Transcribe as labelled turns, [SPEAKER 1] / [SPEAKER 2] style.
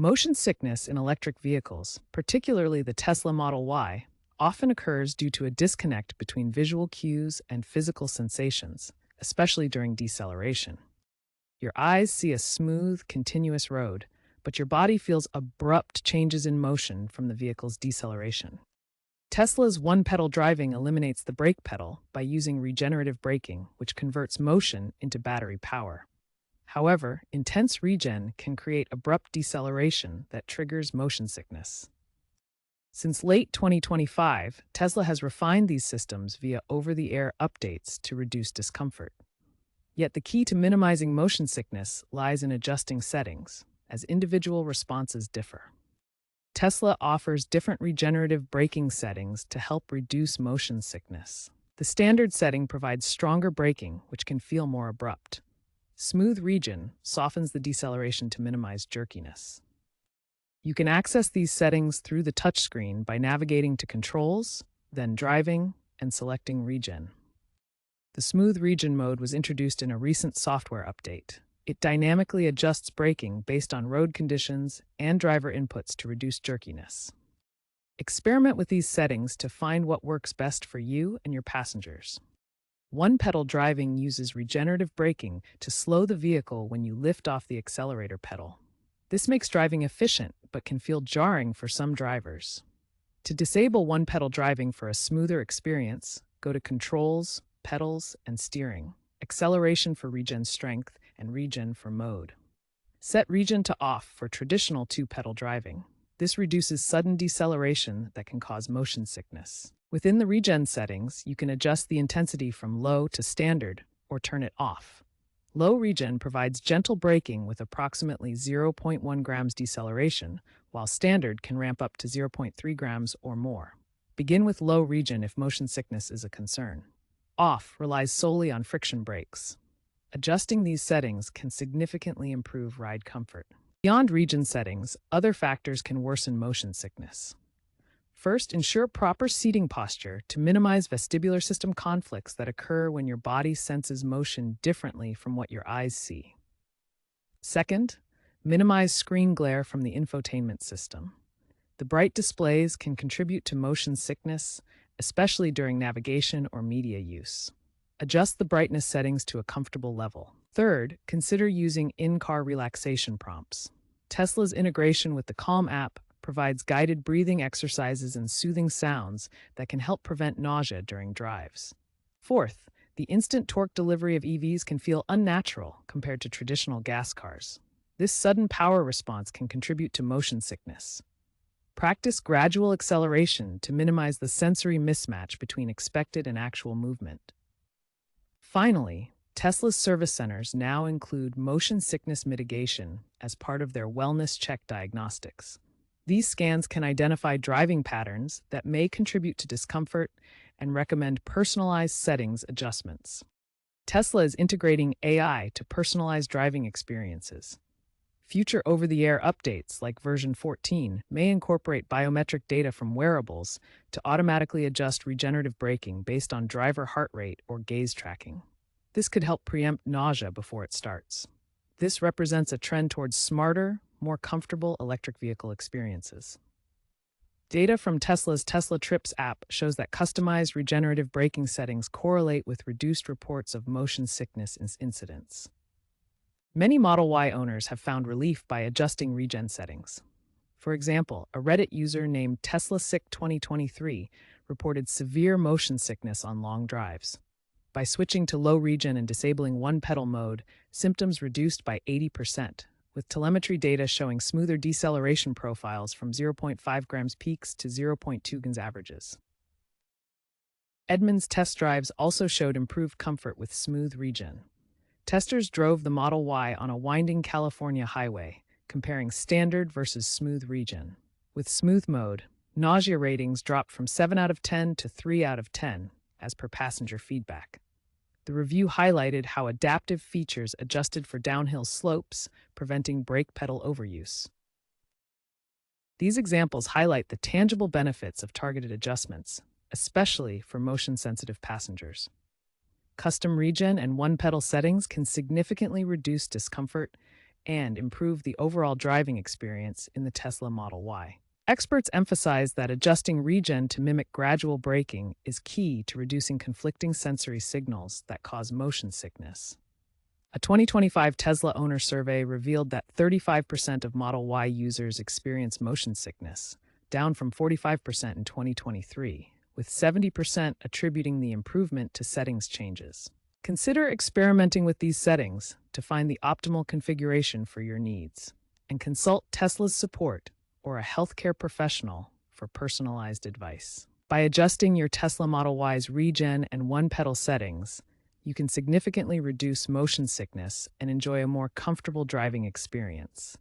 [SPEAKER 1] Motion sickness in electric vehicles, particularly the Tesla Model Y, often occurs due to a disconnect between visual cues and physical sensations, especially during deceleration. Your eyes see a smooth, continuous road, but your body feels abrupt changes in motion from the vehicle's deceleration. Tesla's one-pedal driving eliminates the brake pedal by using regenerative braking, which converts motion into battery power. However, intense regen can create abrupt deceleration that triggers motion sickness. Since late 2025, Tesla has refined these systems via over-the-air updates to reduce discomfort. Yet the key to minimizing motion sickness lies in adjusting settings, as individual responses differ. Tesla offers different regenerative braking settings to help reduce motion sickness. The standard setting provides stronger braking, which can feel more abrupt. Smooth regen softens the deceleration to minimize jerkiness. You can access these settings through the touchscreen by navigating to Controls, then Driving, and selecting Regen. The Smooth Regen mode was introduced in a recent software update. It dynamically adjusts braking based on road conditions and driver inputs to reduce jerkiness. Experiment with these settings to find what works best for you and your passengers. One-pedal driving uses regenerative braking to slow the vehicle when you lift off the accelerator pedal. This makes driving efficient, but can feel jarring for some drivers. To disable one-pedal driving for a smoother experience, go to Controls, Pedals, and Steering. Acceleration for regen strength, and regen for mode. Set regen to off for traditional two-pedal driving. This reduces sudden deceleration that can cause motion sickness. Within the regen settings, you can adjust the intensity from low to standard or turn it off. Low regen provides gentle braking with approximately 0.1 grams deceleration, while standard can ramp up to 0.3 grams or more. Begin with low regen if motion sickness is a concern. Off relies solely on friction brakes. Adjusting these settings can significantly improve ride comfort. Beyond regen settings, other factors can worsen motion sickness. First, ensure proper seating posture to minimize vestibular system conflicts that occur when your body senses motion differently from what your eyes see. Second, minimize screen glare from the infotainment system. The bright displays can contribute to motion sickness, especially during navigation or media use. Adjust the brightness settings to a comfortable level. Third, consider using in-car relaxation prompts. Tesla's integration with the Calm app provides guided breathing exercises and soothing sounds that can help prevent nausea during drives. Fourth, the instant torque delivery of EVs can feel unnatural compared to traditional gas cars. This sudden power response can contribute to motion sickness. Practice gradual acceleration to minimize the sensory mismatch between expected and actual movement. Finally, Tesla's service centers now include motion sickness mitigation as part of their wellness check diagnostics. These scans can identify driving patterns that may contribute to discomfort and recommend personalized settings adjustments. Tesla is integrating AI to personalize driving experiences. Future over-the-air updates like version 14 may incorporate biometric data from wearables to automatically adjust regenerative braking based on driver heart rate or gaze tracking. This could help preempt nausea before it starts. This represents a trend towards smarter, more comfortable electric vehicle experiences. Data from Tesla's Tesla Trips app shows that customized regenerative braking settings correlate with reduced reports of motion sickness incidents. Many Model Y owners have found relief by adjusting regen settings. For example, a Reddit user named TeslaSick2023 reported severe motion sickness on long drives. By switching to low regen and disabling one-pedal mode, symptoms reduced by 80%, with telemetry data showing smoother deceleration profiles from 0.5 grams peaks to 0.2 grams averages. Edmunds test drives also showed improved comfort with smooth regen. Testers drove the Model Y on a winding California highway, comparing standard versus smooth regen. With smooth mode, nausea ratings dropped from 7 out of 10 to 3 out of 10, as per passenger feedback. The review highlighted how adaptive features adjusted for downhill slopes, preventing brake pedal overuse. These examples highlight the tangible benefits of targeted adjustments, especially for motion-sensitive passengers. Custom regen and one-pedal settings can significantly reduce discomfort and improve the overall driving experience in the Tesla Model Y. Experts emphasize that adjusting Regen to mimic gradual braking is key to reducing conflicting sensory signals that cause motion sickness. A 2025 Tesla owner survey revealed that 35% of Model Y users experience motion sickness, down from 45% in 2023, with 70% attributing the improvement to settings changes. Consider experimenting with these settings to find the optimal configuration for your needs, and consult Tesla's support or a healthcare professional for personalized advice. By adjusting your Tesla Model Y's Regen and one-pedal settings, you can significantly reduce motion sickness and enjoy a more comfortable driving experience.